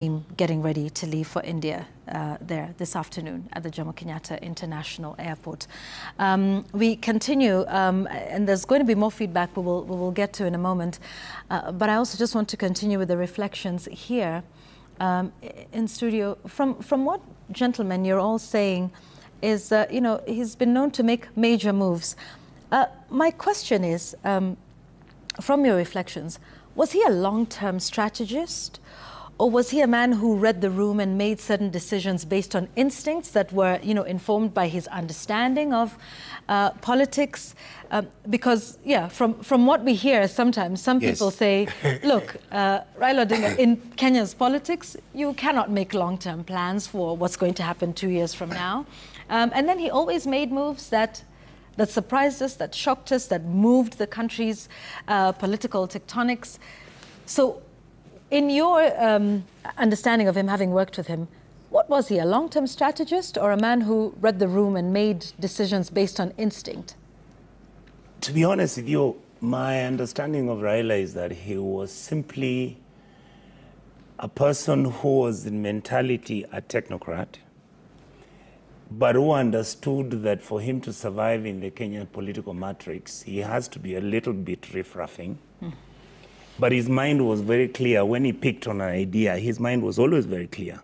getting ready to leave for India there this afternoon at the Jomo Kenyatta International Airport. We continue, and there's going to be more feedback we will get to in a moment. But I also just want to continue with the reflections here in studio. From what, gentlemen, you're all saying is, you know, he's been known to make major moves. My question is, from your reflections, was he a long-term strategist? Or was he a man who read the room and made certain decisions based on instincts that were, you know, informed by his understanding of politics? Because, yeah, from what we hear sometimes, some people say, look, Raila Odinga, in Kenya's politics, you cannot make long-term plans for what's going to happen 2 years from now. And then he always made moves that surprised us, that shocked us, that moved the country's political tectonics. So, in your understanding of him, having worked with him, what was he, a long-term strategist or a man who read the room and made decisions based on instinct? To be honest with you, my understanding of Raila is that he was simply a person who was in mentality a technocrat, but who understood that for him to survive in the Kenyan political matrix, he has to be a little bit riffraffing. But his mind was very clear. When he picked on an idea, his mind was always very clear.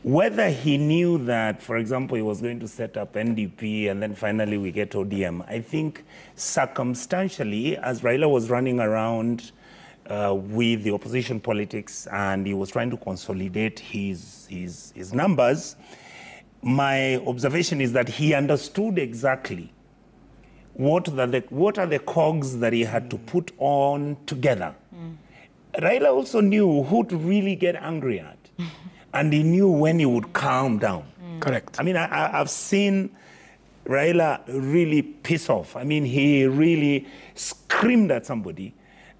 Whether he knew that, for example, he was going to set up NDP and then finally we get ODM, I think circumstantially, as Raila was running around with the opposition politics and he was trying to consolidate his numbers, my observation is that he understood exactly what are the cogs that he had to put on together. Raila also knew who to really get angry at. And he knew when he would calm down. Correct. I mean, I've seen Raila really piss off. I mean, he really screamed at somebody.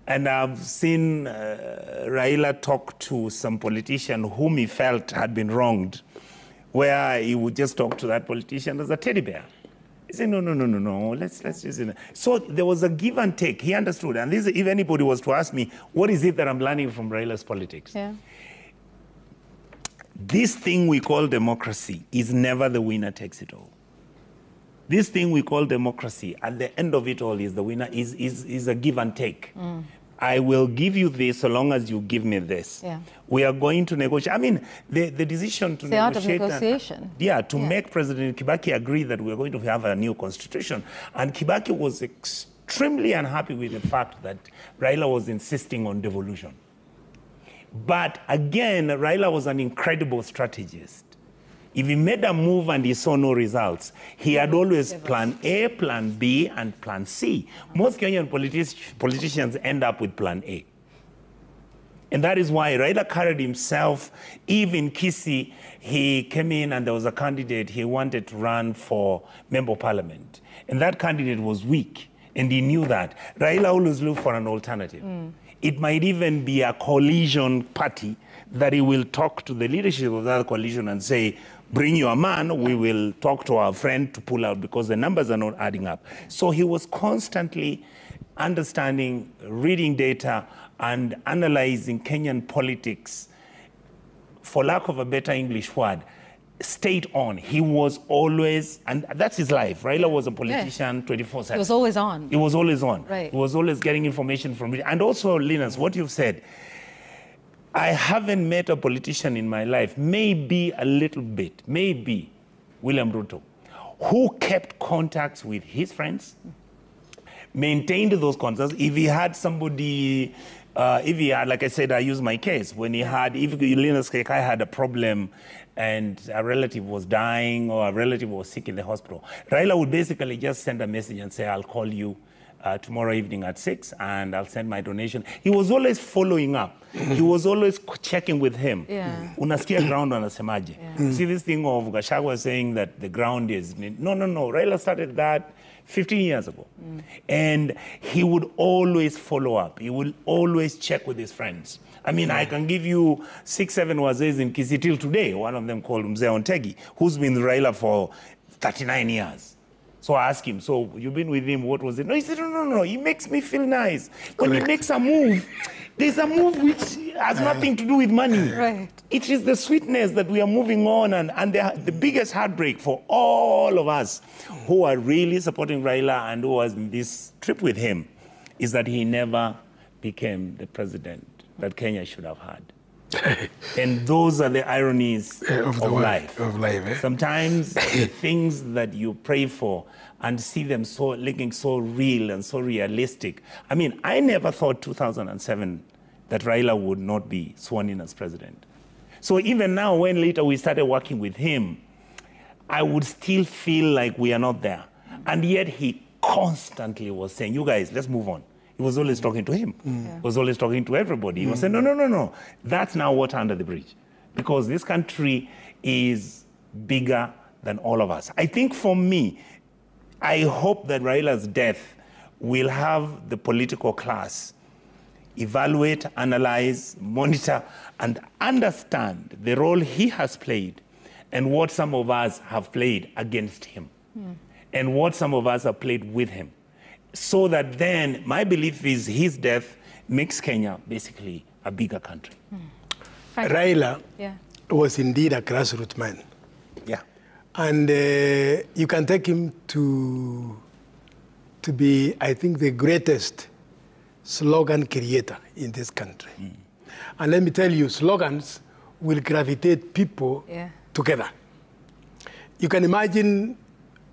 And I've seen Raila talk to some politician whom he felt had been wronged, where he would just talk to that politician as a teddy bear. He said, no, let's just... So there was a give and take. He understood. And this, if anybody was to ask me, what is it that I'm learning from Raila's politics? Yeah. This thing we call democracy is never the winner takes it all. This thing we call democracy, at the end of it all, is the winner, is a give and take. I will give you this so long as you give me this. Yeah. We are going to negotiate. I mean, the decision to negotiate... The art of negotiation. To make President Kibaki agree that we are going to have a new constitution. And Kibaki was extremely unhappy with the fact that Raila was insisting on devolution. But again, Raila was an incredible strategist. If he made a move and he saw no results, he had always plan A, plan B, and plan C. Most Kenyan politicians end up with plan A. And that is why Raila carried himself. Even Kisii, he came in and there was a candidate he wanted to run for member of parliament. And that candidate was weak, and he knew that. Raila always looked for an alternative. It might even be a coalition party that he will talk to the leadership of that coalition and say, bring your man, we will talk to our friend to pull out because the numbers are not adding up. So he was constantly understanding, reading data, and analyzing Kenyan politics, for lack of a better English word, stayed on. He was always, and that's his life. Raila was a politician 24/7. He was always on. He was always on. Right. He was always getting information from it. And also, Linus, what you've said, I haven't met a politician in my life, maybe a little bit, maybe William Ruto, who kept contacts with his friends, maintained those contacts. If he had somebody, if he had, like I said, I use my case, when he had, if Linus Kekai had a problem and a relative was dying or a relative was sick in the hospital, Raila would basically just send a message and say, I'll call you tomorrow evening at 6 and I'll send my donation. He was always following up. He was always checking with him. Unasikia ground anasemaje. See this thing of Gachagua saying that the ground is... No. Raila started that 15 years ago. And he would always follow up. He would always check with his friends. I mean, I can give you 6, 7 wazees in Kisii till today. One of them called Mzee Ontegi, who's been Raila for 39 years. So I asked him, so you've been with him, what was it? No, he said, no, he makes me feel nice. When he makes a move, there's a move which has nothing to do with money. Right. It is the sweetness that we are moving on, and the biggest heartbreak for all of us who are really supporting Raila and who was in this trip with him is that he never became the president that Kenya should have had. And those are the ironies of life. Sometimes the things that you pray for and see them looking so real and so realistic. I mean, I never thought 2007 that Raila would not be sworn in as president. So even now, when later we started working with him, I would still feel like we are not there. And yet he constantly was saying, you guys, let's move on. He was always talking to him. He was always talking to everybody. He was saying, no. That's now water under the bridge. Because this country is bigger than all of us. I think for me, I hope that Raila's death will have the political class evaluate, analyze, monitor, and understand the role he has played and what some of us have played against him and what some of us have played with him. So that then, my belief is his death makes Kenya basically a bigger country. Raila was indeed a grassroots man. Yeah. And you can take him to be, I think, the greatest slogan creator in this country. And let me tell you, slogans will gravitate people together. You can imagine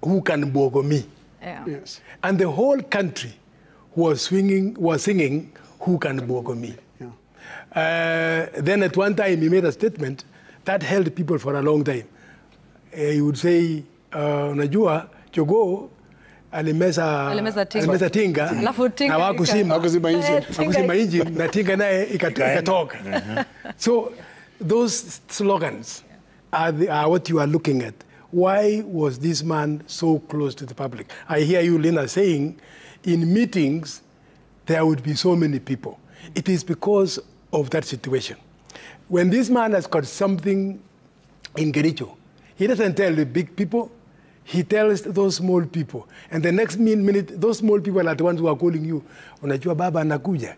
who can bogo me. Yes. And the whole country was singing who can bogo me. Then at one time he made a statement that held people for a long time. He would say, unajua jogoo alimeza tinga na wakuzima engine na tinga naye ikatoka. So those slogans are what you are looking at. Why was this man so close to the public? I hear you, Lena, saying in meetings there would be so many people. It is because of that situation. When this man has got something in Gericho, he doesn't tell the big people, he tells those small people. And the next minute, those small people are the ones who are calling you, unajua baba anakuja.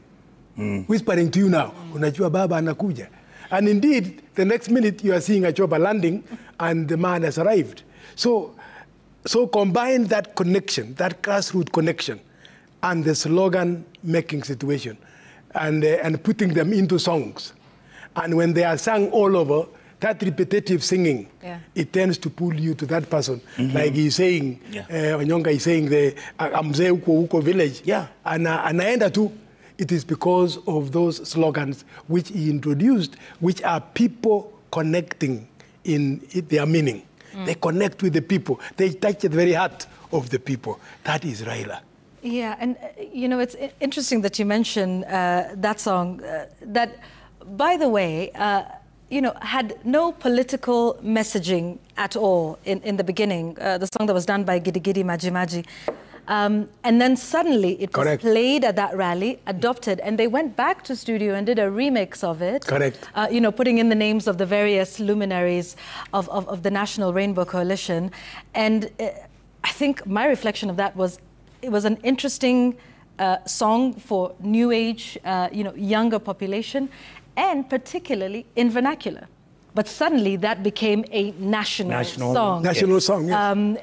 Whispering to you now, unajua baba anakuja. And indeed, the next minute you are seeing a chopper landing and the man has arrived. So combine that connection, that grassroots connection, and the slogan-making situation, and putting them into songs. And when they are sung all over, that repetitive singing, it tends to pull you to that person. Like he's saying, Onyonga is saying, Amze uko village. And anaenda tu. It is because of those slogans which he introduced, which are people connecting in their meaning. They connect with the people. They touch the very heart of the people. That is Raila. Yeah, and you know, it's interesting that you mention that song that, by the way, you know, had no political messaging at all in the beginning. The song that was done by Gidi Gidi Maji Maji. And then suddenly it was played at that rally, adopted, and they went back to studio and did a remix of it. You know, putting in the names of the various luminaries of the National Rainbow Coalition. And I think my reflection of that was, it was an interesting song for new age, you know, younger population, and particularly in vernacular. But suddenly that became a national song. National song, yes.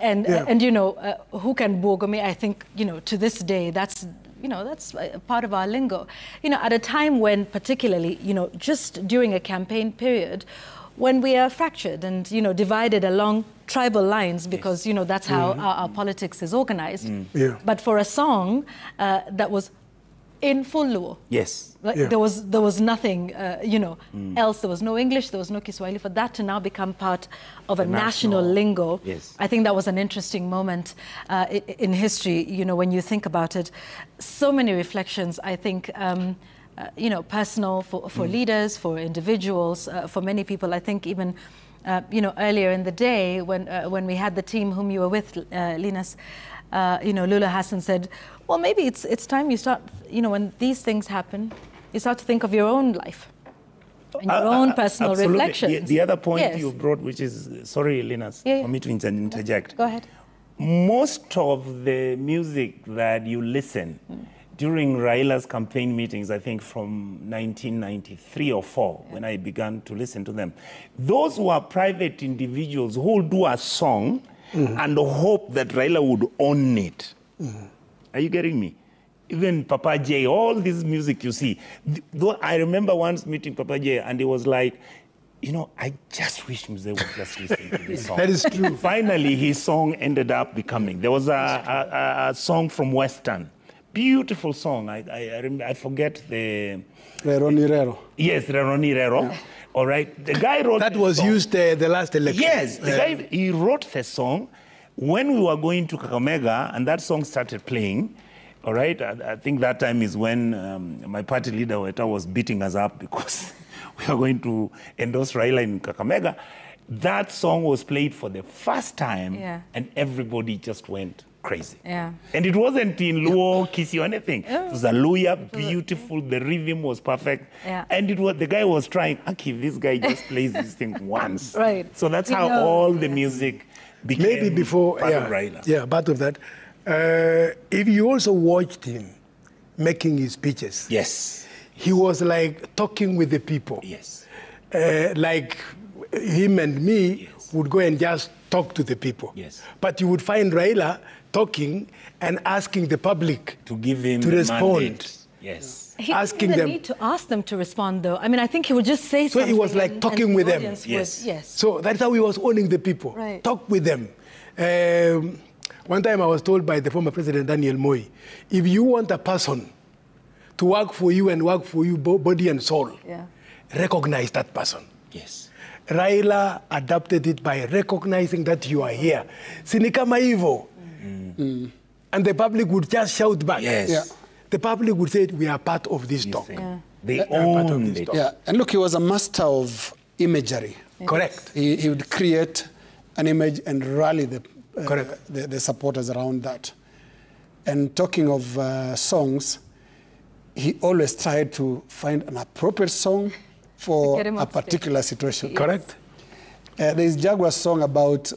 And you know, who can bogo me? I think, you know, to this day, that's, you know, that's part of our lingo. You know, at a time when particularly, you know, just during a campaign period, when we are fractured and, you know, divided along tribal lines, because, you know, that's how our politics is organized. But for a song that was in full Luo. Like there was nothing, you know, else. There was no English, there was no Kiswahili. For that to now become part of a national lingo, I think that was an interesting moment in history, you know, when you think about it. So many reflections, I think, you know, personal for leaders, for individuals, for many people. I think even, you know, earlier in the day when we had the team whom you were with, Linus, you know, Lula Hassan said, well, maybe it's time you start, you know, when these things happen, you start to think of your own life and your own personal reflections. The other point you brought, which is, sorry, Linus, for me to interject. Go ahead. most of the music that you listen during Raila's campaign meetings, I think from 1993 or 4, when I began to listen to them, those were private individuals who would do a song and hope that Raila would own it. Are you getting me? Even Papa J, all this music you see. Though I remember once meeting Papa J, and he was like, you know, I just wish Mzee would just listen to this song. That is true. Finally, his song ended up becoming. There was a song from Western. Beautiful song. I forget the... Reronirero. Yes, Reronirero. All right. The guy wrote that was used the last election. Yes, the guy, he wrote the song when we were going to Kakamega, and that song started playing. All right. I think that time is when my party leader Weta was beating us up because we were going to endorse Raila in Kakamega. That song was played for the first time, and everybody just went crazy. Yeah. And it wasn't in Luo, Kisi, or anything. It was a Luya, beautiful. The rhythm was perfect. Yeah. And it was the guy was trying, okay, this guy just plays this thing once. Right. So that's how all the music became maybe before, part of Raila. Yeah, part of that. If you also watched him making his speeches, Yes. he was like talking with the people. Yes. Like him and me would go and just talk to the people. Yes. But you would find Raila talking and asking the public To give him to respond. mandate. Yes. He asking didn't even them. need to ask them to respond, though. I mean, I think he would just say So something. he was like talking the with them. audience Yes. would- yes. So that's how he was owning the people. Right. Talk with them. One time I was told by the former president, Daniel Moi, if you want a person to work for you and work for you body and soul, recognize that person. Yes. Raila adapted it by recognizing that you are here. Sini kama hivyo. And the public would just shout back. Yes. Yeah. The public would say, we are part of this talk. They part of owned this it. talk. Yeah, and look, he was a master of imagery. Correct. He would create an image and rally Correct. the supporters around that. And talking of songs, he always tried to find an appropriate song for get him a on stage. particular situation. Correct. There's Jaguar's song about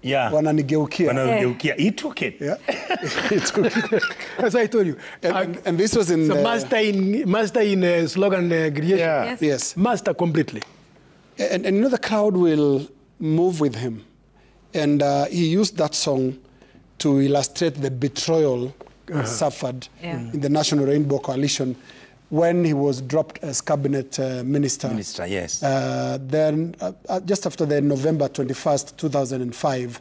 Yeah. Wananigeukia. Wanageukia. He took it. Yeah, he took it. As I told you. And this was in So the, master in slogan creation. Yeah. yes. Master completely. And you know, the crowd will move with him. And he used that song to illustrate the betrayal he suffered in the National Rainbow Coalition when he was dropped as cabinet minister. Minister, yes. Then, just after the November 21st, 2005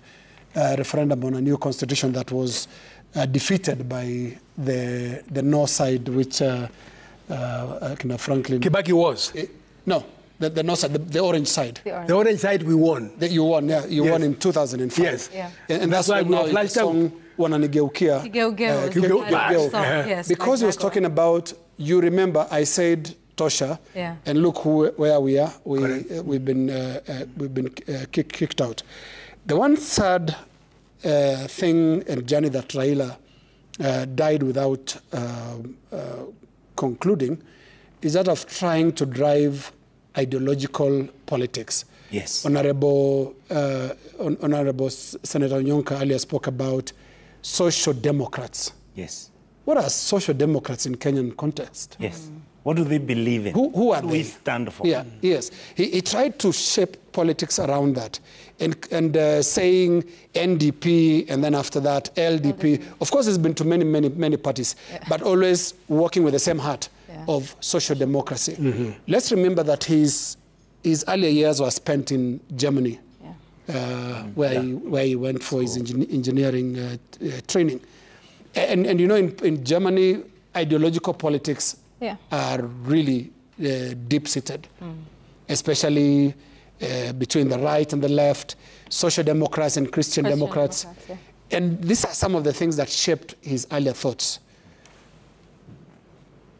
referendum on a new constitution that was defeated by the no side, which Franklin... Kibaki was. No, the no side, the orange side. The orange side we won. You won, yeah. You won in 2005. Yes. Yeah. And that's why we now were the flashed out. song Wananigeukia. Yes, Because he was talking about, you remember, I said Tosha, and look where we are. We've been kicked out. The one sad thing and journey that Raila died without concluding is that of trying to drive ideological politics. Yes. Honorable Senator Nyonka earlier spoke about social democrats. Yes. What are social democrats in Kenyan context? Yes. What do they believe in? Who are what do they? we stand for? Yeah, yes. He tried to shape politics around that and saying NDP and then after that LDP. Of course, he's been to many parties, but always working with the same heart of social democracy. Let's remember that his earlier years were spent in Germany, where he went for his engineering training. And you know, in Germany, ideological politics are really deep-seated, especially between the right and the left, social democrats and Christian Democrats. And these are some of the things that shaped his earlier thoughts.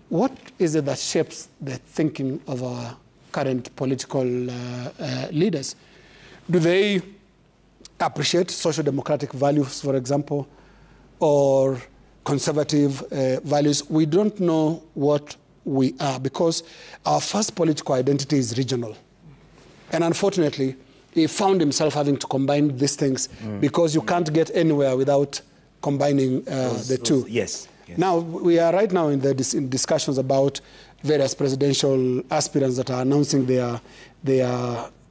What is it that shapes the thinking of our current political leaders? Do they appreciate social democratic values, for example, or conservative values? We don't know what we are because our first political identity is regional. And unfortunately, he found himself having to combine these things because you can't get anywhere without combining the two. Yes. Now, we are right now in discussions about various presidential aspirants that are announcing their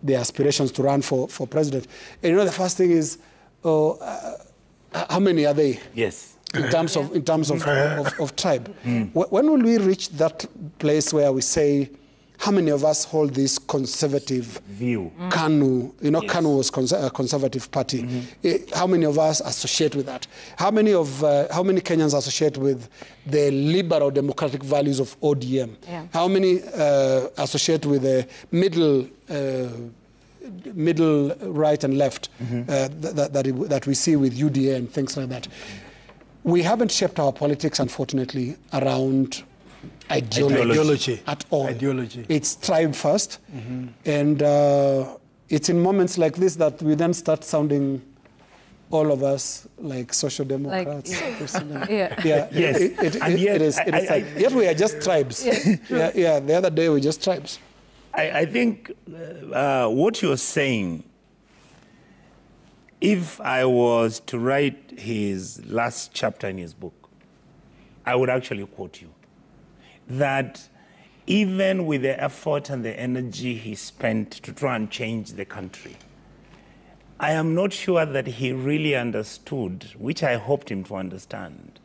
aspirations to run for president. And you know, the first thing is, how many are they? Yes. In terms of tribe. When will we reach that place where we say, how many of us hold this conservative view? KANU, you know, KANU was a conservative party. How many of us associate with that? How many Kenyans associate with the liberal democratic values of ODM? Yeah. How many associate with the middle right and left that we see with UDA and things like that? We haven't shaped our politics, unfortunately, around ideology at all. It's tribe first, and it's in moments like this that we then start sounding, all of us, like social democrats. Yet we are just tribes. The other day we just tribes. I think what you're saying, if I was to write his last chapter in his book, I would actually quote you. That even with the effort and the energy he spent to try and change the country, I am not sure that he really understood, which I hoped him to understand,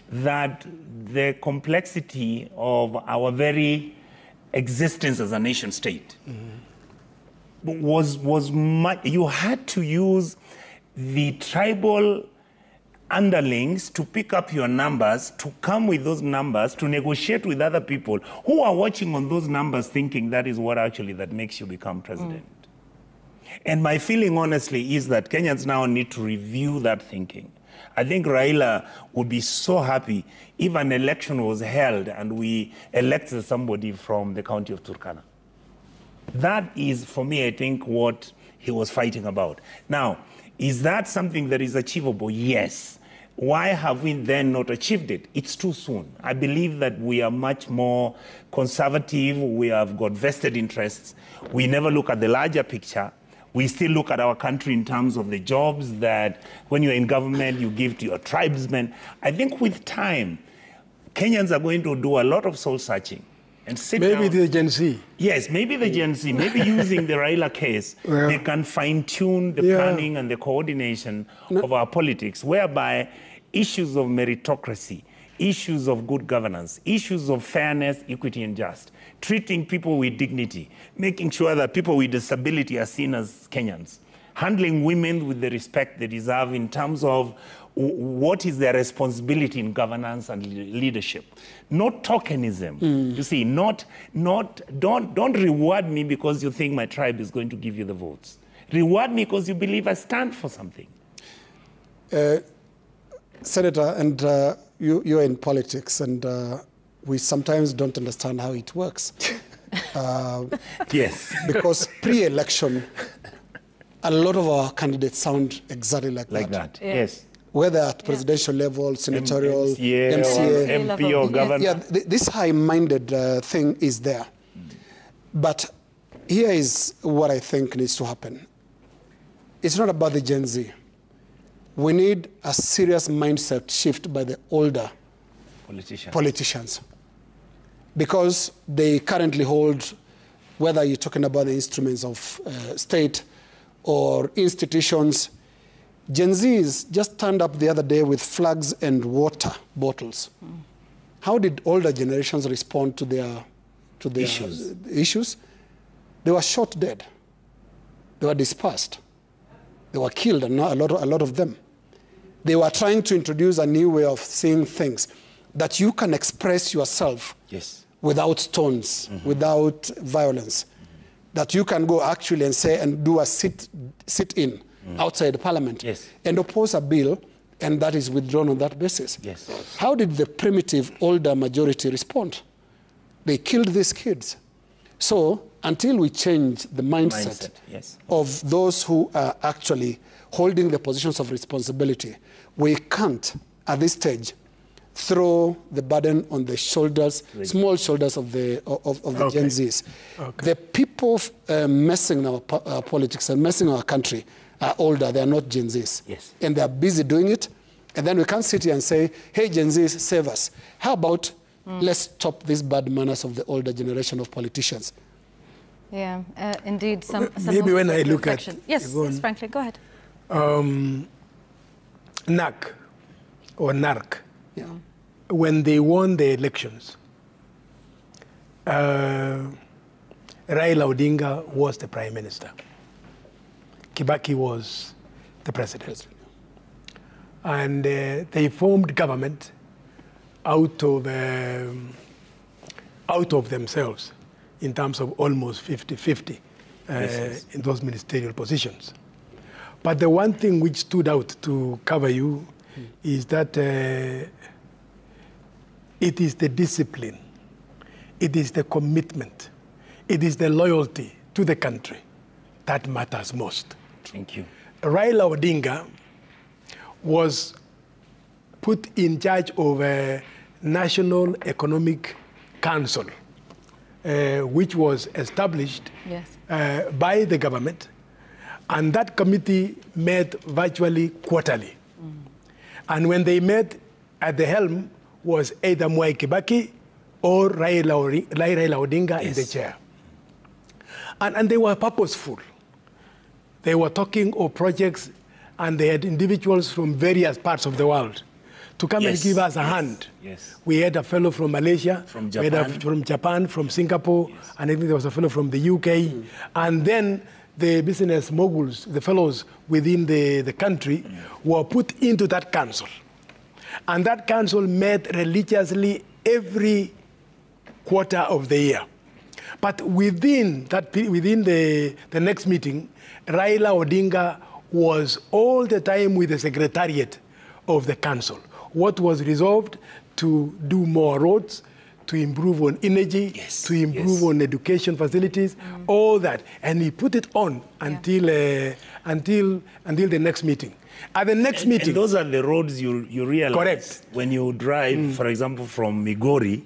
that the complexity of our very existence as a nation state was much. You had to use the tribal underlings to pick up your numbers, to come with those numbers, to negotiate with other people who are watching on those numbers thinking that is what actually that makes you become president. And my feeling, honestly, is that Kenyans now need to review that thinking. I think Raila would be so happy if an election was held and we elected somebody from the county of Turkana. That is, for me, I think, what he was fighting about. Now, is that something that is achievable? Yes. Why have we then not achieved it? It's too soon. I believe that we are much more conservative. We have got vested interests. We never look at the larger picture. We still look at our country in terms of the jobs that when you're in government, you give to your tribesmen. I think with time, Kenyans are going to do a lot of soul searching and sit down. Maybe the Gen Z. Yes, maybe the Gen Z. Maybe using the Raila case, they can fine-tune the planning and the coordination of our politics, whereby issues of meritocracy, issues of good governance, issues of fairness, equity, and justice, treating people with dignity, making sure that people with disability are seen as Kenyans, handling women with the respect they deserve in terms of what is their responsibility in governance and leadership. Not tokenism. You see, don't reward me because you think my tribe is going to give you the votes. Reward me because you believe I stand for something. Senator, and you're in politics, and we sometimes don't understand how it works. Yes. Because pre-election, a lot of our candidates sound exactly like that. Yes. Whether at presidential level, senatorial, MCA, MP or governor. Yeah, this high-minded thing is there. But here is what I think needs to happen. It's not about the Gen Z. We need a serious mindset shift by the older politicians. Because they currently hold, whether you're talking about the instruments of state or institutions, Gen Zs just turned up the other day with flags and water bottles. How did older generations respond to their issues? They were shot dead. They were dispersed. They were killed, and a lot of them. They were trying to introduce a new way of seeing things, that you can express yourself without stones, without violence, that you can go actually and say and do a sit-in outside Parliament and oppose a bill, and that is withdrawn on that basis. How did the primitive older majority respond? They killed these kids. So until we change the mindset of those who are actually holding the positions of responsibility, we can't, at this stage, throw the burden on the shoulders, small shoulders of the Gen Zs. Okay. The people messing our politics and messing our country are older. They are not Gen Zs. Yes. And they are busy doing it. And then we can't sit here and say, hey, Gen Zs, save us. How about let's stop these bad manners of the older generation of politicians? Yeah, indeed. Some maybe when I look at... Yes, yes, Franklin, go ahead. NAC or NARC, when they won the elections, Raila Odinga was the prime minister. Kibaki was the president. And they formed government out of themselves in terms of almost 50-50 in those ministerial positions. But the one thing which stood out to cover you is that it is the discipline, it is the commitment, it is the loyalty to the country that matters most. Thank you. Raila Odinga was put in charge of a National Economic Council, which was established by the government, and that committee met virtually quarterly. And when they met, at the helm was either Mwai Kibaki or Raila Odinga in the chair. And they were purposeful. They were talking of projects, and they had individuals from various parts of the world to come and give us a hand. We had a fellow from Malaysia, we had from Japan, from Singapore, and I think there was a fellow from the UK. And then the business moguls, the fellows within the country, were put into that council. And that council met religiously every quarter of the year. But within the next meeting, Raila Odinga was all the time with the secretariat of the council. What was resolved: to do more roads, to improve on energy, to improve on education facilities, all that. And he put it on until the next meeting. At the next meeting... And those are the roads you realize. Correct. When you drive, for example, from Migori,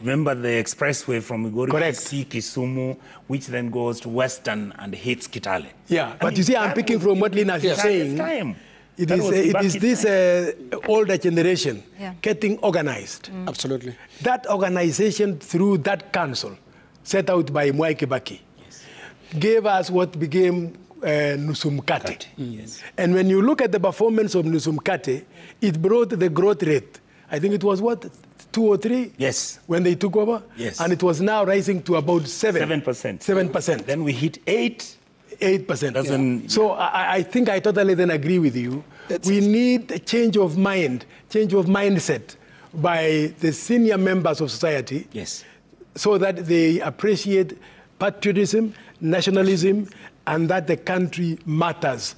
remember the expressway from Migori to Kisumu, which then goes to Western and hits Kitale. Yeah, but you see, I'm picking from what Lina is saying. It is this older generation getting organized. Absolutely. That organization through that council, set out by Mwai Kibaki, gave us what became Nusumkate. And when you look at the performance of Nusumkate, it brought the growth rate. I think it was what, 2 or 3? Yes. When they took over? Yes. And it was now rising to about 7%. 7%. Then we hit 8%. So I think I totally then agree with you. We need a change of mind, change of mindset by the senior members of society, so that they appreciate patriotism, nationalism, and that the country matters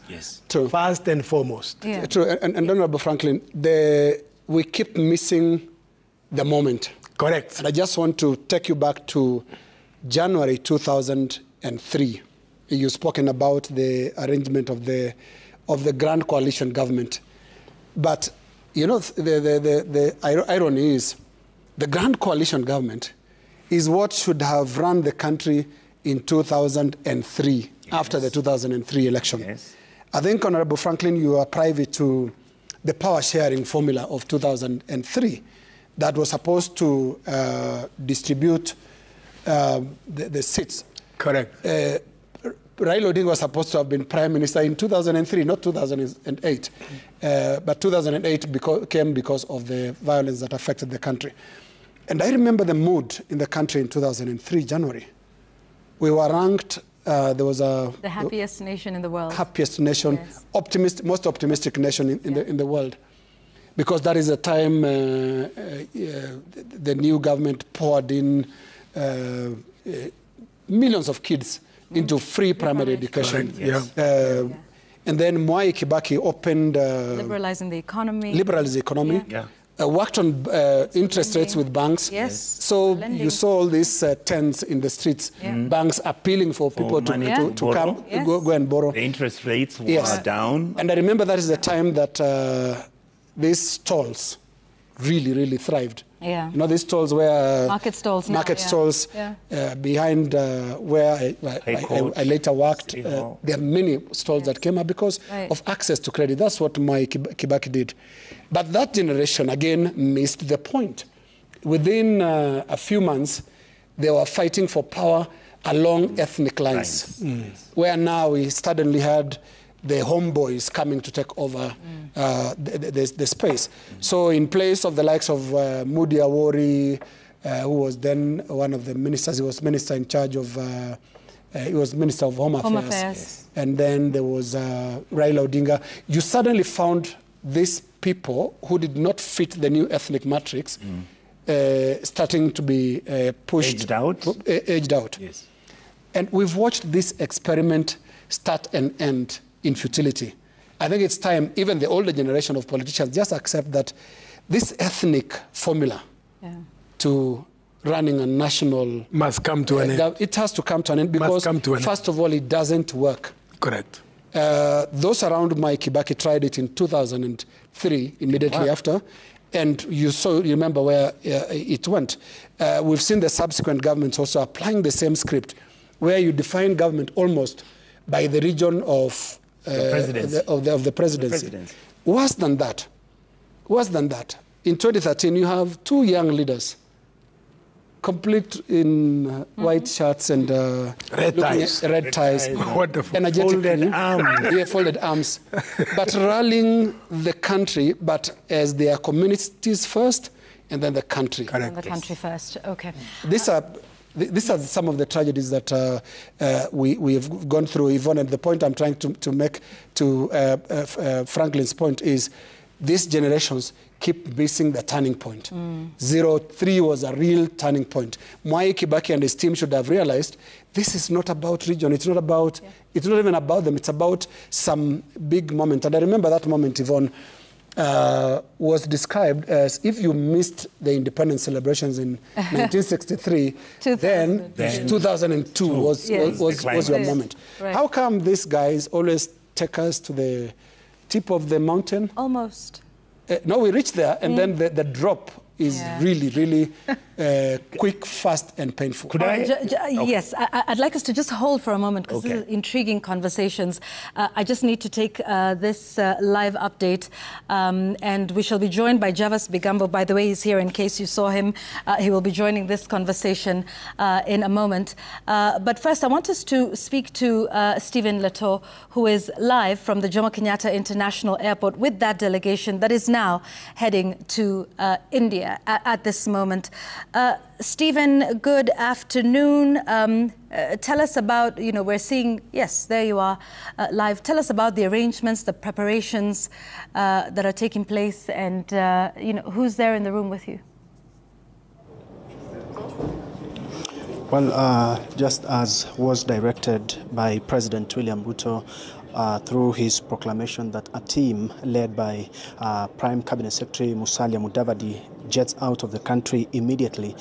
first and foremost. True. And Honorable Franklin, we keep missing the moment. Correct. And I just want to take you back to January 2003. You've spoken about the arrangement of the Grand Coalition government. But, you know, the irony is the Grand Coalition government is what should have run the country in 2003, after the 2003 election. I think, Honorable Franklin, you are privy to the power sharing formula of 2003 that was supposed to distribute the seats. Correct. Raila Odinga was supposed to have been prime minister in 2003, not 2008. But 2008 came because of the violence that affected the country. And I remember the mood in the country in 2003, January. We were ranked, there was a... The happiest nation in the world. Happiest nation, most optimistic nation in the world. Because that is a time the new government poured in millions of kids into free primary education. And then Mwai Kibaki opened... liberalizing the economy. Liberalized the economy. Worked on interest rates with banks. So you saw all these tents in the streets, banks appealing for people to come, go and borrow. The interest rates were down. And I remember that is the time that these stalls really, really thrived. Yeah. You know, these stalls where... Market stalls now, Market stalls behind where I later worked. There are many stalls that came up because of access to credit. That's what my Kibaki did. But that generation, again, missed the point. Within a few months, they were fighting for power along ethnic lines, where now we suddenly had the homeboys coming to take over the space. So in place of the likes of Mudi Awori, who was then one of the ministers, he was minister in charge of, he was Minister of Home Affairs. Yes. And then there was Raila Odinga. You suddenly found these people who did not fit the new ethnic matrix starting to be pushed. Aged out? Aged out. Yes. And we've watched this experiment start and end in futility. I think it's time, even the older generation of politicians just accept that this ethnic formula to running a national... must come to an end. It has to come to an end because, first of all, it doesn't work. Correct. Those around my Kibaki tried it in 2003, immediately after, and you remember where it went. We've seen the subsequent governments also applying the same script, where you define government almost by the region of the presidency. Worse than that, in 2013, you have two young leaders, complete in white shirts and red ties. Wonderful. Folded arms. But rallying the country, but as their communities first, and then the country. Correct. The country first. Okay. These are some of the tragedies that we have gone through, Yvonne, and the point I'm trying to make to Franklin's point is these generations keep missing the turning point. 03 was a real turning point. Mwai Kibaki and his team should have realized this is not about region. It's not about, it's not even about them. It's about some big moment. And I remember that moment, Yvonne, was described as if you missed the independence celebrations in 1963, then 2002 was your moment. Right. How come these guys always take us to the tip of the mountain? Almost. No, we reach there, and then the drop is really, really quick, fast, and painful. Could I? Yes, I'd like us to just hold for a moment because this is intriguing conversations. I just need to take this live update, and we shall be joined by Javas Bigambo. By the way, he's here in case you saw him. He will be joining this conversation in a moment. But first, I want us to speak to Stephen Leto, who is live from the Jomo Kenyatta International Airport with that delegation that is now heading to India at this moment. Stephen, good afternoon. Tell us about, we're seeing, yes, there you are, live. Tell us about the arrangements, the preparations that are taking place, and, who's there in the room with you? Well, just as was directed by President William Ruto, through his proclamation that a team led by Prime Cabinet Secretary Musalia Mudavadi jets out of the country immediately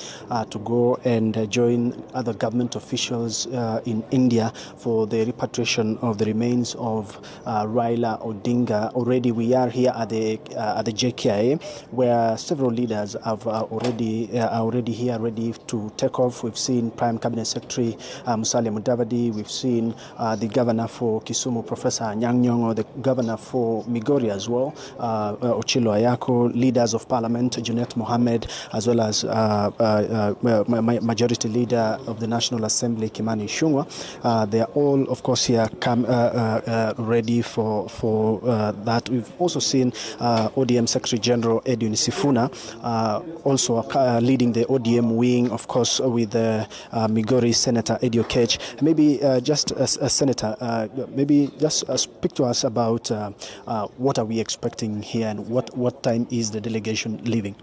to go and join other government officials in India for the repatriation of the remains of Raila Odinga. Already we are here at the JKIA, where several leaders have already here ready to take off. We've seen Prime Cabinet Secretary Musalia Mudavadi. We've seen the governor for Kisumu, Professor Anyang' Nyong'o, the governor for Migori as well, Ochilo Ayako, leaders of Parliament, Junet Mohammed, as well as Majority Leader of the National Assembly, Kimani Ichung'wah. They are all, of course, here ready for that. We've also seen ODM Secretary General Edwin Sifuna also leading the ODM wing, of course, with Migori Senator Eddie Okech. Maybe just a Senator, maybe just speak to us about what are we expecting here and what time is the delegation leaving?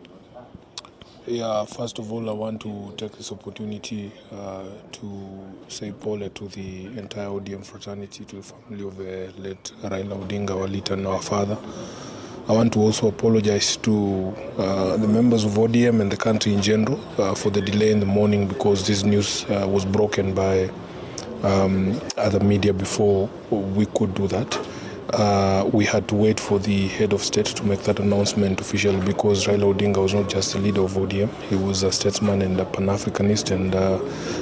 Yeah, first of all, I want to take this opportunity to say pole to the entire ODM fraternity, to the family of the late Raila Odinga, our leader and our father. I want to also apologize to the members of ODM and the country in general for the delay in the morning, because this news was broken by other media before we could do that. we had to wait for the head of state to make that announcement officially, because Raila Odinga was not just a leader of ODM, he was a statesman and a Pan-Africanist, and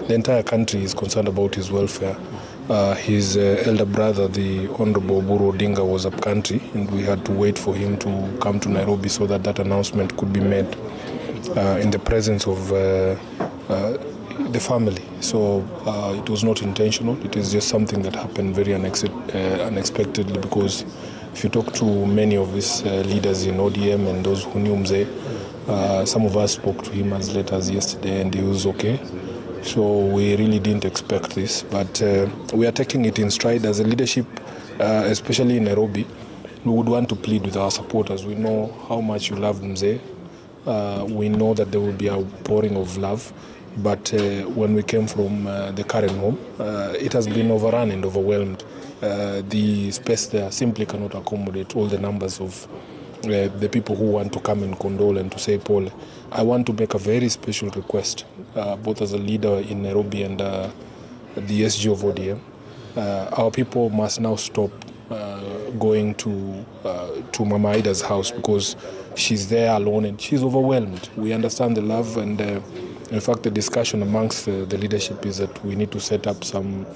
the entire country is concerned about his welfare. His elder brother, the Honorable Oburu Odinga, was up country, and we had to wait for him to come to Nairobi so that that announcement could be made in the presence of the family. So it was not intentional. It is just something that happened very unexpectedly, because if you talk to many of his leaders in ODM and those who knew Mzee, some of us spoke to him as late as yesterday and he was okay. So we really didn't expect this, but we are taking it in stride as a leadership, especially in Nairobi. We would want to plead with our supporters. We know how much you love Mzee. We know that there will be a pouring of love. But when we came from the current home, it has been overrun and overwhelmed. The space there simply cannot accommodate all the numbers of the people who want to come and condole and to say Pole. I want to make a very special request, both as a leader in Nairobi and the SG of ODM. Our people must now stop going to Mama Ida's house, because she's there alone and she's overwhelmed. We understand the love, and in fact the discussion amongst the leadership is that we need to set up some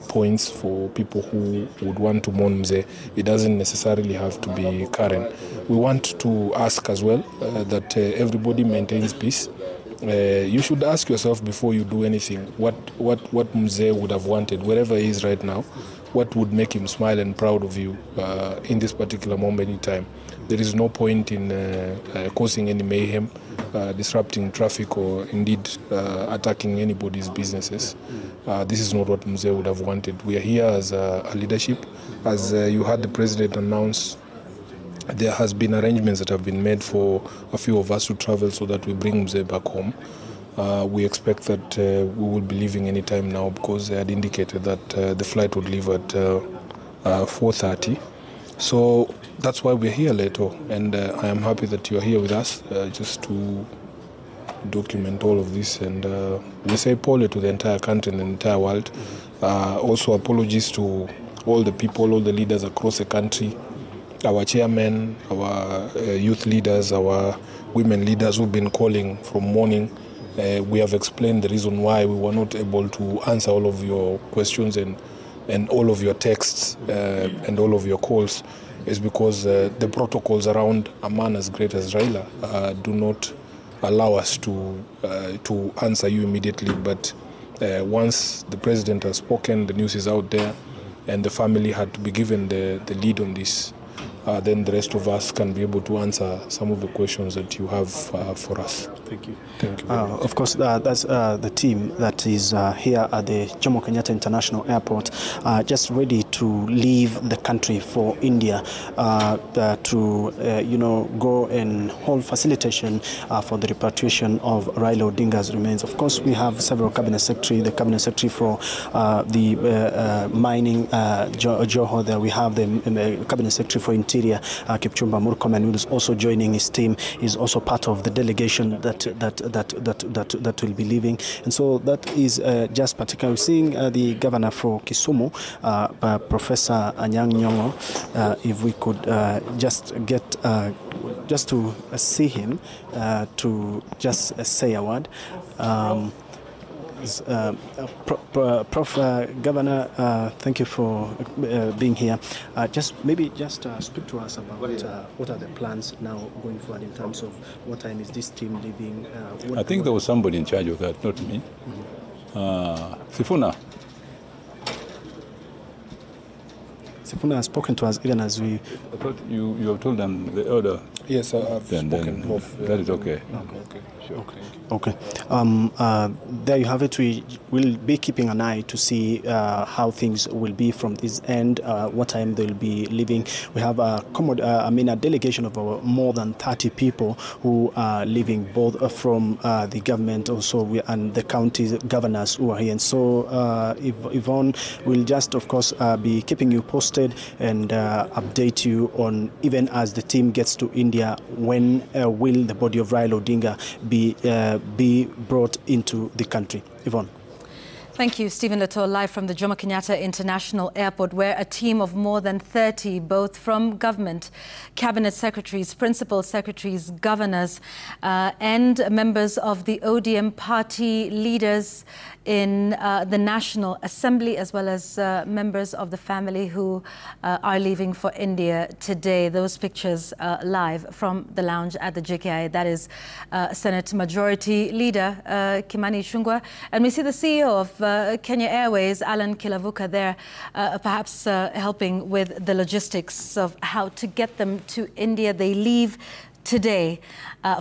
points for people who would want to mourn Mzee. It doesn't necessarily have to be Karen. We want to ask as well that everybody maintains peace. You should ask yourself before you do anything what Mzee would have wanted, wherever he is right now. What would make him smile and proud of you in this particular moment in time? There is no point in causing any mayhem, disrupting traffic, or indeed attacking anybody's businesses. This is not what Mzee would have wanted. We are here as a leadership. As you heard the president announce, there has been arrangements that have been made for a few of us to travel so that we bring Mzee back home. We expect that we will be leaving any time now, because they had indicated that the flight would leave at 4:30. So that's why we're here, Leto, and I am happy that you are here with us just to document all of this. And we say Pole to the entire country and the entire world. Also apologies to all the people, all the leaders across the country, our chairmen, our youth leaders, our women leaders who've been calling from morning. We have explained the reason why we were not able to answer all of your questions and all of your texts and all of your calls is because the protocols around a man as great as Raila do not allow us to answer you immediately. But once the president has spoken, the news is out there, and the family had to be given the lead on this, then the rest of us can be able to answer some of the questions that you have for us. Thank you. Thank you. Of course, that's the team that is here at the Jomo Kenyatta International Airport, just ready to leave the country for India to, go and hold facilitation for the repatriation of Raila Odinga's remains. Of course, we have several cabinet secretary. The cabinet secretary for the mining, Joho. There we have the cabinet secretary for Interior, Kipchumba Murkomen, who is also joining his team. Is also part of the delegation that will be leaving, and so that is just particularly seeing the governor for Kisumu, Professor Anyang' Nyong'o. If we could just get just to see him to just say a word. Prof. Governor, thank you for being here. Just speak to us about what are the plans now going forward in terms of what time is this team leaving? I think there was somebody in charge of that, not me. Sifuna. Sifuna has spoken to us even as we... I thought you have told them the order. Yes, I've spoken. That is okay. Okay. Sure. Okay. There you have it. We will be keeping an eye to see how things will be from this end, what time they'll be leaving. We have a delegation of more than 30 people who are leaving, both from the government also and the county governors who are here. And so Yvonne will just, of course, be keeping you posted and update you on, even as the team gets to India, when will the body of Raila Odinga be brought into the country. Yvonne. Thank you, Stephen Leto, live from the Jomo Kenyatta International Airport, where a team of more than 30, both from government, cabinet secretaries, principal secretaries, governors, and members of the ODM party leaders in the National Assembly, as well as members of the family who are leaving for India today. Those pictures live from the lounge at the JKI. That is Senate Majority Leader Kimani Ichung'wah. And we see the CEO of Kenya Airways, Alan Kilavuka, there, perhaps helping with the logistics of how to get them to India. They leave today,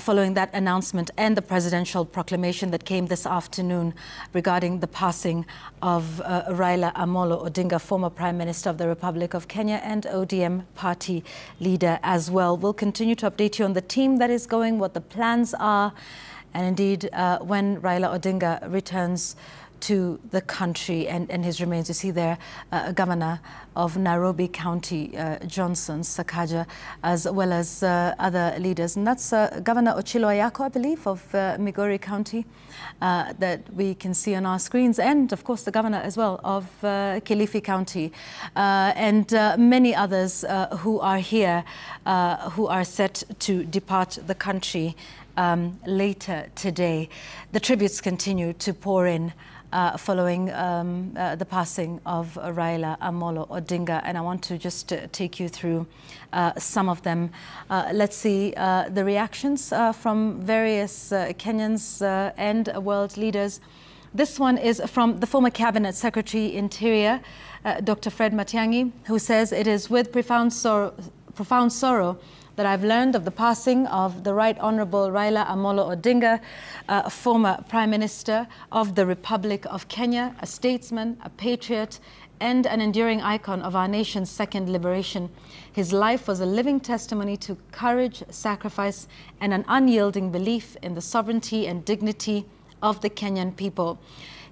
following that announcement and the presidential proclamation that came this afternoon regarding the passing of Raila Amolo Odinga, former Prime Minister of the Republic of Kenya and ODM party leader as well. We'll continue to update you on the team that is going, what the plans are, and indeed when Raila Odinga returns to the country and his remains. You see there Governor of Nairobi County, Johnson Sakaja, as well as other leaders. And that's Governor Ochilo Ayako, I believe, of Migori County, that we can see on our screens, and of course the governor as well of Kilifi County, and many others who are here, who are set to depart the country later today. The tributes continue to pour in following the passing of Raila Amolo Odinga, and I want to just take you through some of them. Let's see the reactions from various Kenyans and world leaders. This one is from the former Cabinet Secretary Interior, Dr. Fred Matiang'i, who says, "It is with profound sorrow that I've learned of the passing of the Right Honourable Raila Amolo Odinga, former Prime Minister of the Republic of Kenya, a statesman, a patriot, and an enduring icon of our nation's second liberation. His life was a living testimony to courage, sacrifice, and an unyielding belief in the sovereignty and dignity of the Kenyan people."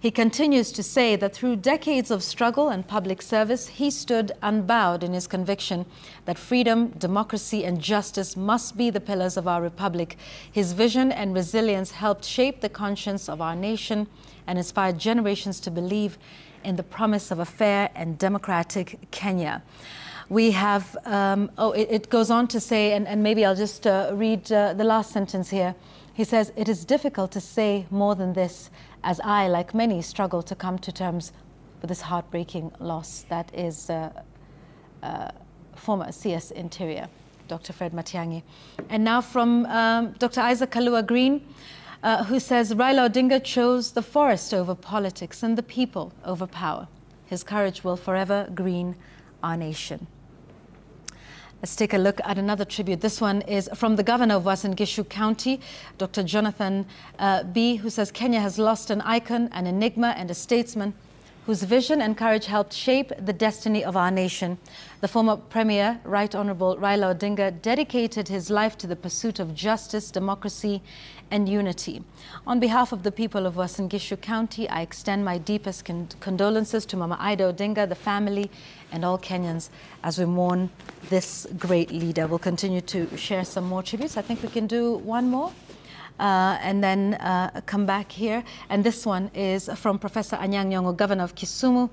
He continues to say that through decades of struggle and public service, he stood unbowed in his conviction that freedom, democracy, and justice must be the pillars of our republic. His vision and resilience helped shape the conscience of our nation and inspired generations to believe in the promise of a fair and democratic Kenya. We have, it goes on to say, and maybe I'll just read the last sentence here. He says, "It is difficult to say more than this, as I, like many, struggle to come to terms with this heartbreaking loss." That is former CS Interior, Dr. Fred Matiang'i. And now from Dr. Isaac Kalua Green, who says, "Raila Odinga chose the forest over politics and the people over power. His courage will forever green our nation." Let's take a look at another tribute. This one is from the governor of Uasin Gishu County, Dr. Jonathan B., who says, "Kenya has lost an icon, an enigma, and a statesman whose vision and courage helped shape the destiny of our nation. The former Premier, Right Honourable Raila Odinga, dedicated his life to the pursuit of justice, democracy, and unity. On behalf of the people of Uasin Gishu County, I extend my deepest condolences to Mama Ida Odinga, the family, and all Kenyans as we mourn this great leader." We'll continue to share some more tributes. I think we can do one more and then come back here. And this one is from Professor Anyang' Nyong'o, Governor of Kisumu.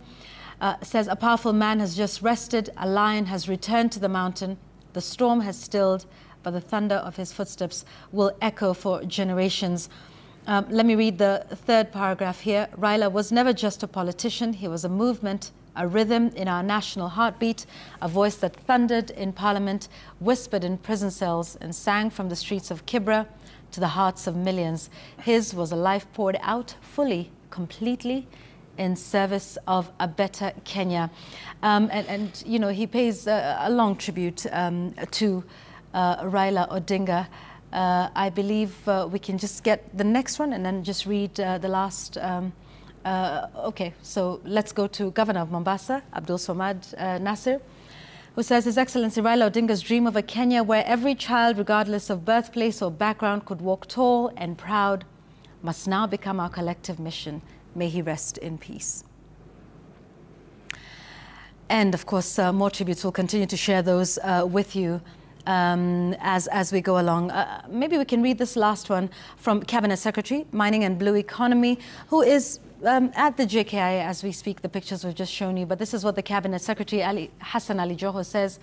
Says, "A powerful man has just rested, a lion has returned to the mountain, the storm has stilled, but the thunder of his footsteps will echo for generations." Let me read the third paragraph here. "Raila was never just a politician, he was a movement, a rhythm in our national heartbeat, a voice that thundered in parliament, whispered in prison cells, and sang from the streets of Kibra to the hearts of millions. His was a life poured out fully, completely, in service of a better Kenya." And you know, he pays a long tribute to Raila Odinga. I believe we can just get the next one and then just read the last. Okay, so let's go to Governor of Mombasa, Abdul Swamad Nasir, who says, "His Excellency Raila Odinga's dream of a Kenya where every child, regardless of birthplace or background, could walk tall and proud must now become our collective mission. May he rest in peace." And of course, more tributes. We'll continue to share those with you as we go along. Maybe we can read this last one from Cabinet Secretary, Mining and Blue Economy, who is at the JKIA as we speak. The pictures we've just shown you, but this is what the Cabinet Secretary, Hassan Ali Joho, says.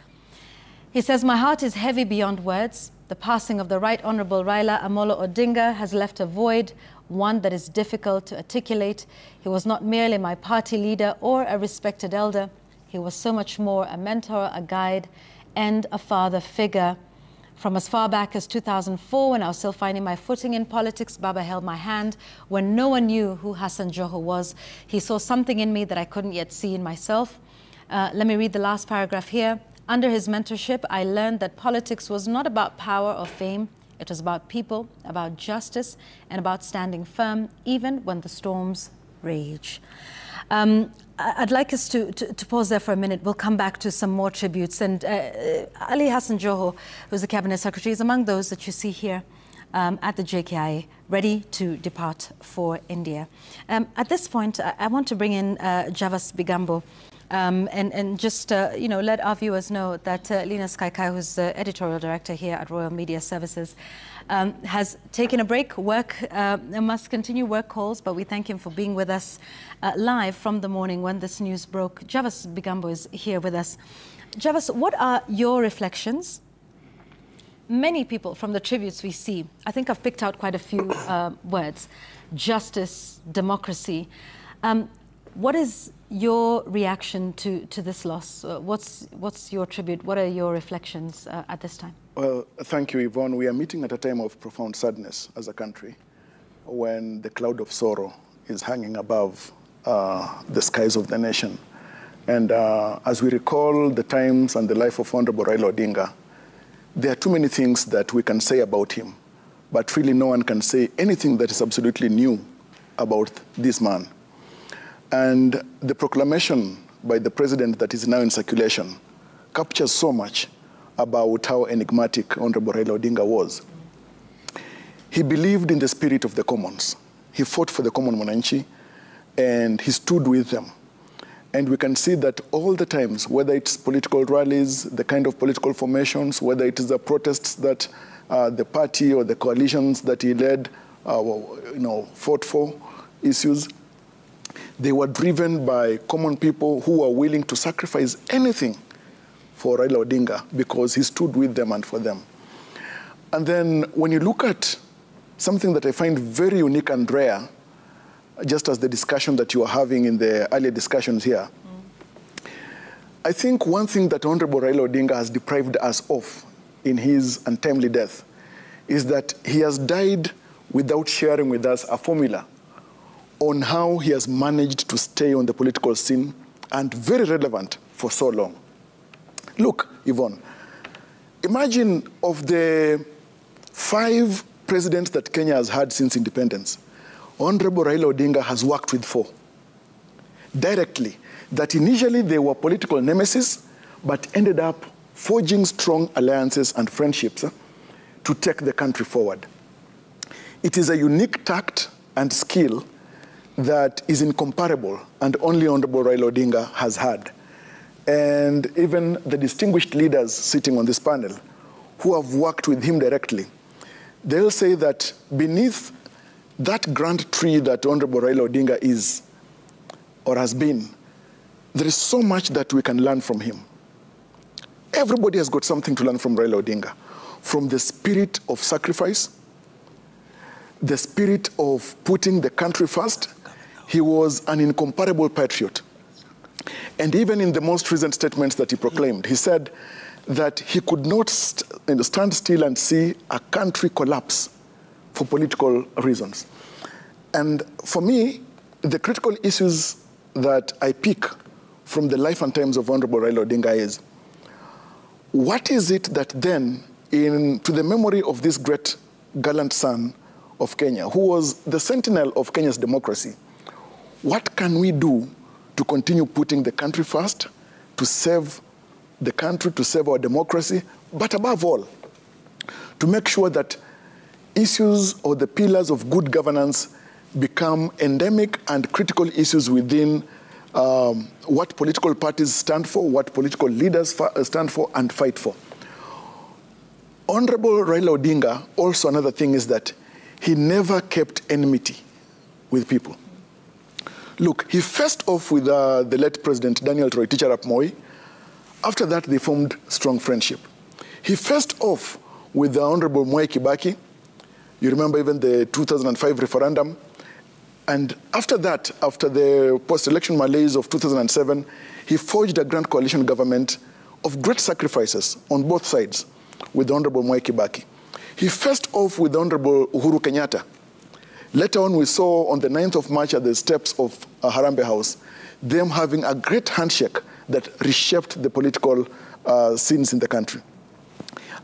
He says, "My heart is heavy beyond words. The passing of the Right Honourable Raila Amolo Odinga has left a void, one that is difficult to articulate. He was not merely my party leader or a respected elder. He was so much more, a mentor, a guide, and a father figure. From as far back as 2004, when I was still finding my footing in politics, Baba held my hand when no one knew who Hassan Joho was. He saw something in me that I couldn't yet see in myself." Let me read the last paragraph here. "Under his mentorship, I learned that politics was not about power or fame. It was about people, about justice, and about standing firm, even when the storms rage." I'd like us to pause there for a minute. We'll come back to some more tributes. And Ali Hassan Joho, who's the Cabinet Secretary, is among those that you see here at the JKIA, ready to depart for India. At this point, I want to bring in Javas Bigambo. And just, let our viewers know that Linus Kaikai, who's the editorial director here at Royal Media Services, has taken a break. Must continue work calls, but we thank him for being with us live from the morning when this news broke. Javas Bigambo is here with us. Javas, what are your reflections? Many people from the tributes we see, I think I've picked out quite a few words: justice, democracy. What is your reaction to this loss? What's your tribute? What are your reflections at this time? Well, thank you, Yvonne. We are meeting at a time of profound sadness as a country, when the cloud of sorrow is hanging above the skies of the nation. And as we recall the times and the life of Honorable Raila Odinga, there are too many things that we can say about him, but really no one can say anything that is absolutely new about this man. And the proclamation by the president that is now in circulation captures so much about how enigmatic Honorable Raila Odinga was. He believed in the spirit of the commons. He fought for the common mwananchi, and he stood with them. And we can see that all the times, whether it's political rallies, the kind of political formations, whether it is the protests that the party or the coalitions that he led fought for issues, they were driven by common people who were willing to sacrifice anything for Raila Odinga because he stood with them and for them. And then when you look at something that I find very unique and rare, just as the discussion that you were having in the earlier discussions here, I think one thing that Honorable Raila Odinga has deprived us of in his untimely death is that he has died without sharing with us a formula on how he has managed to stay on the political scene and very relevant for so long. Look, Yvonne, imagine of the 5 presidents that Kenya has had since independence, Honorable Raila Odinga has worked with 4 directly, that initially they were political nemesis, but ended up forging strong alliances and friendships to take the country forward. It is a unique tact and skill that is incomparable and only Honorable Raila Odinga has had. And even the distinguished leaders sitting on this panel who have worked with him directly, they'll say that beneath that grand tree that Honorable Raila Odinga is or has been, there is so much that we can learn from him. Everybody has got something to learn from Raila Odinga, from the spirit of sacrifice, the spirit of putting the country first. He was an incomparable patriot. And even in the most recent statements that he proclaimed, he said that he could not stand still and see a country collapse for political reasons. And for me, the critical issues that I pick from the life and times of Honorable Raila Odinga is, what is it that then, to the memory of this great gallant son of Kenya, who was the sentinel of Kenya's democracy, what can we do to continue putting the country first, to save the country, to save our democracy, but above all, to make sure that issues or the pillars of good governance become endemic and critical issues within what political parties stand for, what political leaders stand for and fight for. Honorable Raila Odinga, also another thing is that he never kept enmity with people. Look, he faced off with the late President Daniel Toroitich arap Moi. After that, they formed strong friendship. He faced off with the Honorable Mwai Kibaki. You remember even the 2005 referendum. And after that, after the post-election malaise of 2007, he forged a grand coalition government of great sacrifices on both sides with the Honorable Mwai Kibaki. He faced off with the Honorable Uhuru Kenyatta. Later on, we saw on the 9th of March at the steps of Harambee House, them having a great handshake that reshaped the political scenes in the country.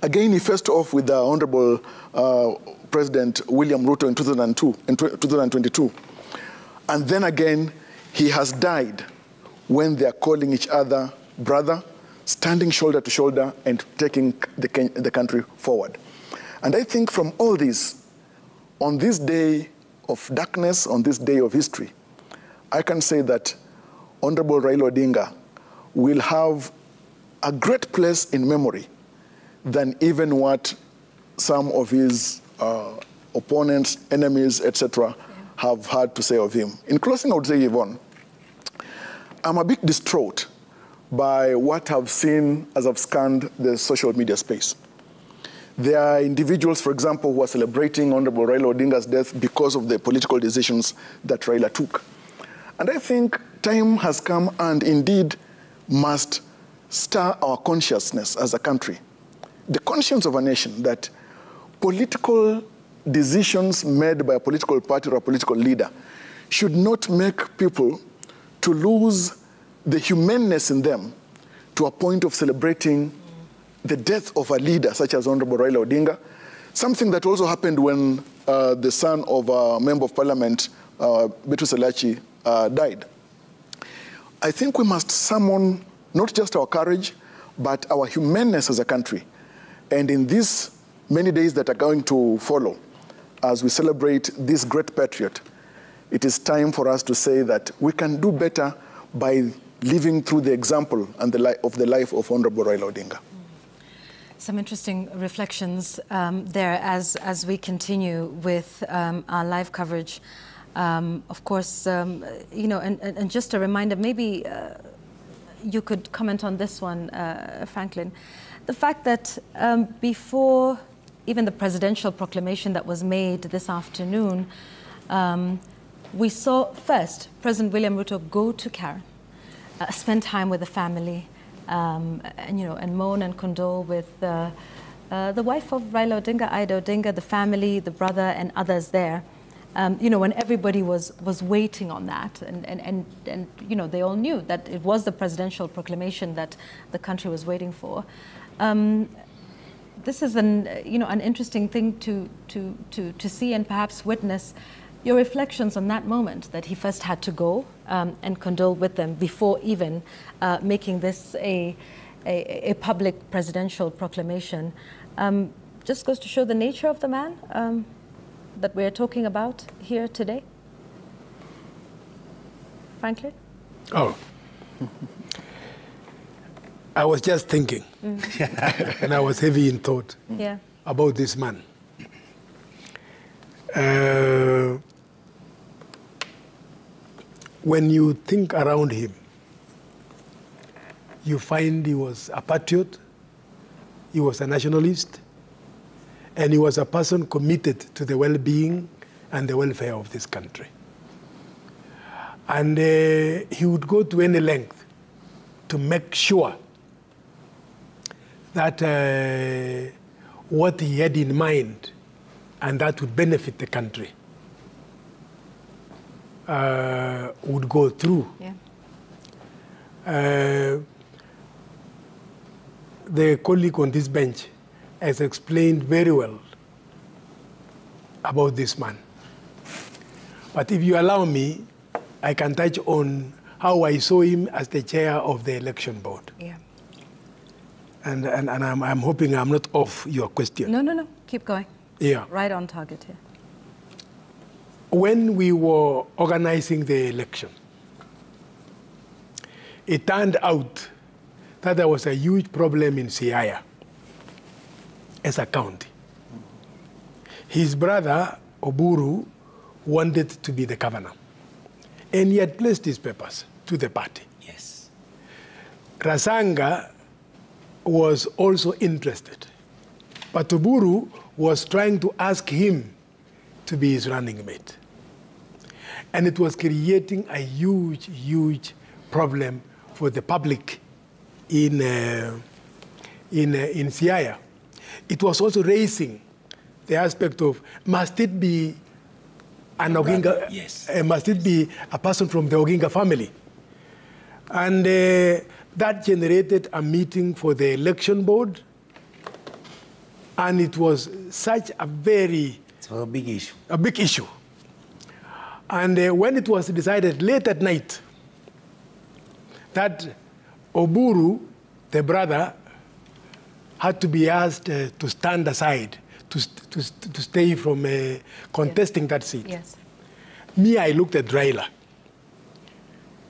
Again, he faced off with the Honorable President William Ruto in 2022. And then again, he has died when they are calling each other brother, standing shoulder to shoulder and taking the country forward. And I think from all this, on this day of darkness, on this day of history, I can say that Honorable Raila Odinga will have a great place in memory than even what some of his opponents, enemies, etc., have had to say of him. In closing, I would say, Yvonne, I'm a bit distraught by what I've seen as I've scanned the social media space. There are individuals, for example, who are celebrating Honorable Raila Odinga's death because of the political decisions that Raila took. And I think time has come and indeed must stir our consciousness as a country, the conscience of a nation, that political decisions made by a political party or a political leader should not make people to lose the humaneness in them to a point of celebrating the death of a leader such as Honorable Raila Odinga, something that also happened when the son of a member of parliament, Beatrice Elachi, died. I think we must summon not just our courage, but our humanness as a country. And in these many days that are going to follow, as we celebrate this great patriot, it is time for us to say that we can do better by living through the example and the life of Honorable Raila Odinga. Some interesting reflections there as we continue with our live coverage. Of course, you know, and just a reminder, maybe you could comment on this one, Franklin. The fact that before even the presidential proclamation that was made this afternoon, we saw first President William Ruto go to Karen, spend time with the family, and you know, and mourn and condole with the wife of Raila Odinga, Ida Odinga, the family, the brother, and others there. You know, when everybody was waiting on that, and you know, they all knew that it was the presidential proclamation that the country was waiting for. This is an interesting thing to see and perhaps witness. Your reflections on that moment that he first had to go and condole with them before even making this a public presidential proclamation, just goes to show the nature of the man that we're talking about here today. Franklin? Oh. I was just thinking, and I was heavy in thought about this man. When you think around him, you find he was a patriot, he was a nationalist, and he was a person committed to the well-being and the welfare of this country. And he would go to any length to make sure that what he had in mind and that would benefit the country would go through. The colleague on this bench has explained very well about this man. But if you allow me, I can touch on how I saw him as the chair of the election board. And I'm hoping I'm not off your question. No. Keep going. Yeah. Right on target here. When we were organizing the election, it turned out that there was a huge problem in Siaya. as a county. His brother, Oburu, wanted to be the governor. And he had placed his papers to the party. Yes. Rasanga was also interested. But Oburu was trying to ask him to be his running mate. And it was creating a huge, huge problem for the public in Siaya. It was also raising the aspect of, must it be an Odinga? Yes. Must it be a person from the Odinga family? And that generated a meeting for the election board. And it was such a very... It was a big issue. A big issue. And when it was decided late at night that Oburu, the brother, had to be asked to stand aside, to stay from contesting that seat. Yes. Me, I looked at Raila,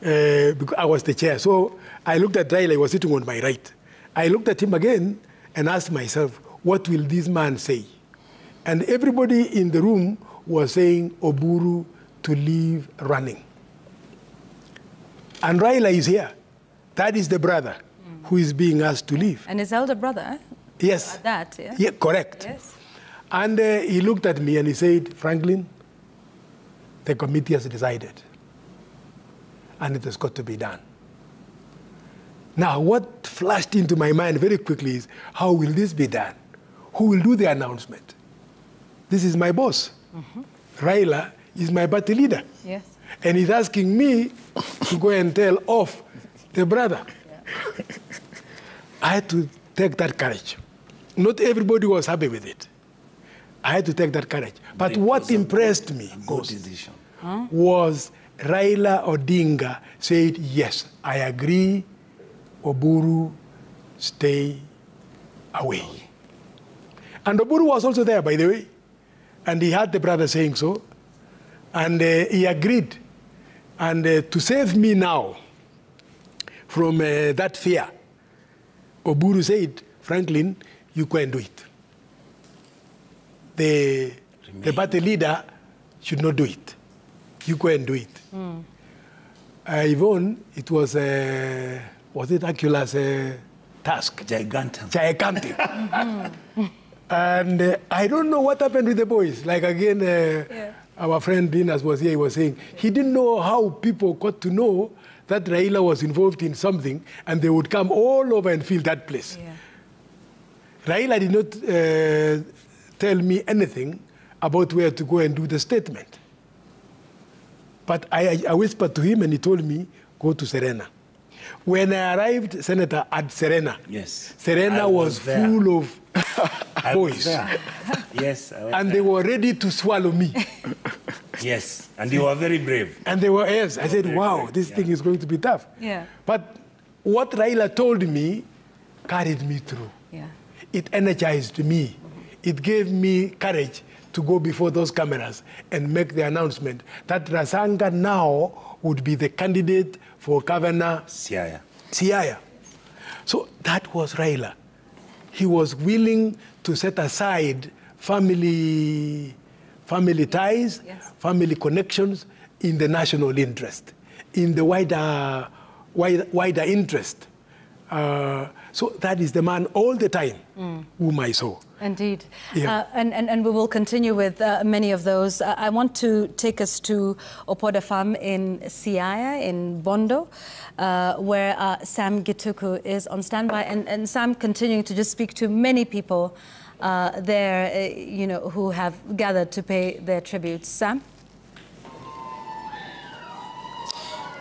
because I was the chair. So I looked at Raila, he was sitting on my right. I looked at him again and asked myself, what will this man say? And everybody in the room was saying Oburu to leave running. And Raila is here. That is the brother who is being asked to leave. And his elder brother? Yes. That, yeah? Yeah, correct. Yes. And he looked at me and he said, Franklin, the committee has decided. And it has got to be done. Now, what flashed into my mind very quickly is, how will this be done? Who will do the announcement? This is my boss. Raila is my party leader. Yes. And he's asking me to go and tell off the brother. Yeah. I had to take that courage. Not everybody was happy with it. I had to take that courage. But what impressed me was Raila Odinga said, yes, I agree, Oburu, stay away. And Oburu was also there, by the way. And he had the brother saying so. And he agreed. And to save me now from that fear, Oburu said, Franklin, you go and do it. The party leader should not do it. You go and do it. Yvonne, it was it Hercules' task? Gigantic. And I don't know what happened with the boys. Like again, our friend Dinas was here, he was saying, he didn't know how people got to know that Raila was involved in something and they would come all over and fill that place. Yeah. Raila did not tell me anything about where to go and do the statement. But I whispered to him and he told me, go to Serena. When I arrived, Senator, at Serena, yes, Serena was full of boys. Yes. And they were ready to swallow me. Yes, and they were very brave. And they were, yes. I said, wow, this thing is going to be tough. Yeah. But what Raila told me carried me through. Yeah. It energized me. It gave me courage to go before those cameras and make the announcement that Rasanga now would be the candidate for Governor Siaya. So that was Raila. He was willing to set aside family ties, yes, family connections in the national interest, in the wider interest. So that is the man all the time whom I saw. Indeed. Yeah. And we will continue with many of those. I want to take us to Opoda Farm in Siaya, in Bondo, where Sam Gituku is on standby. And Sam continuing to just speak to many people there, who have gathered to pay their tributes. Sam?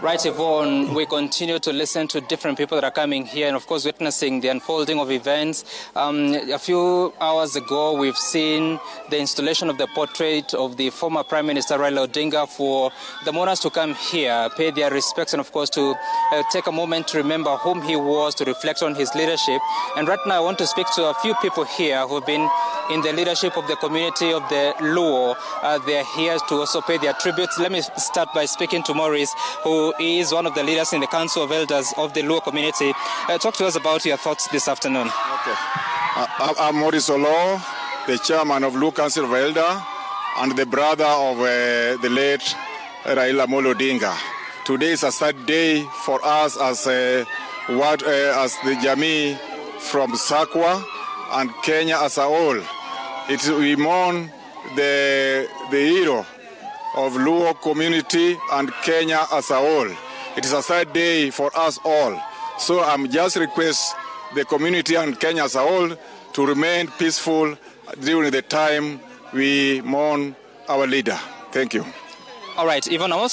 Right, Yvonne, we continue to listen to different people that are coming here and, of course, witnessing the unfolding of events. A few hours ago, we've seen the installation of the portrait of the former Prime Minister Raila Odinga for the mourners to come here, pay their respects, and, of course, to take a moment to remember whom he was, to reflect on his leadership. And right now, I want to speak to a few people here who have been in the leadership of the community of the Luo. They're here to also pay their tributes. Let me start by speaking to Maurice, who is one of the leaders in the Council of Elders of the Luo community. Talk to us about your thoughts this afternoon. Okay. I'm Maurice Olo, the chairman of Luke Council of Elder and the brother of the late Raila Odinga. Today is a sad day for us as the Jamii from Sakwa and Kenya as a whole. We mourn the hero of Luo community and Kenya as a whole. It is a sad day for us all. So I'm just request the community and Kenya as a whole to remain peaceful during the time we mourn our leader. Thank you. All right, Yvonne, I'm also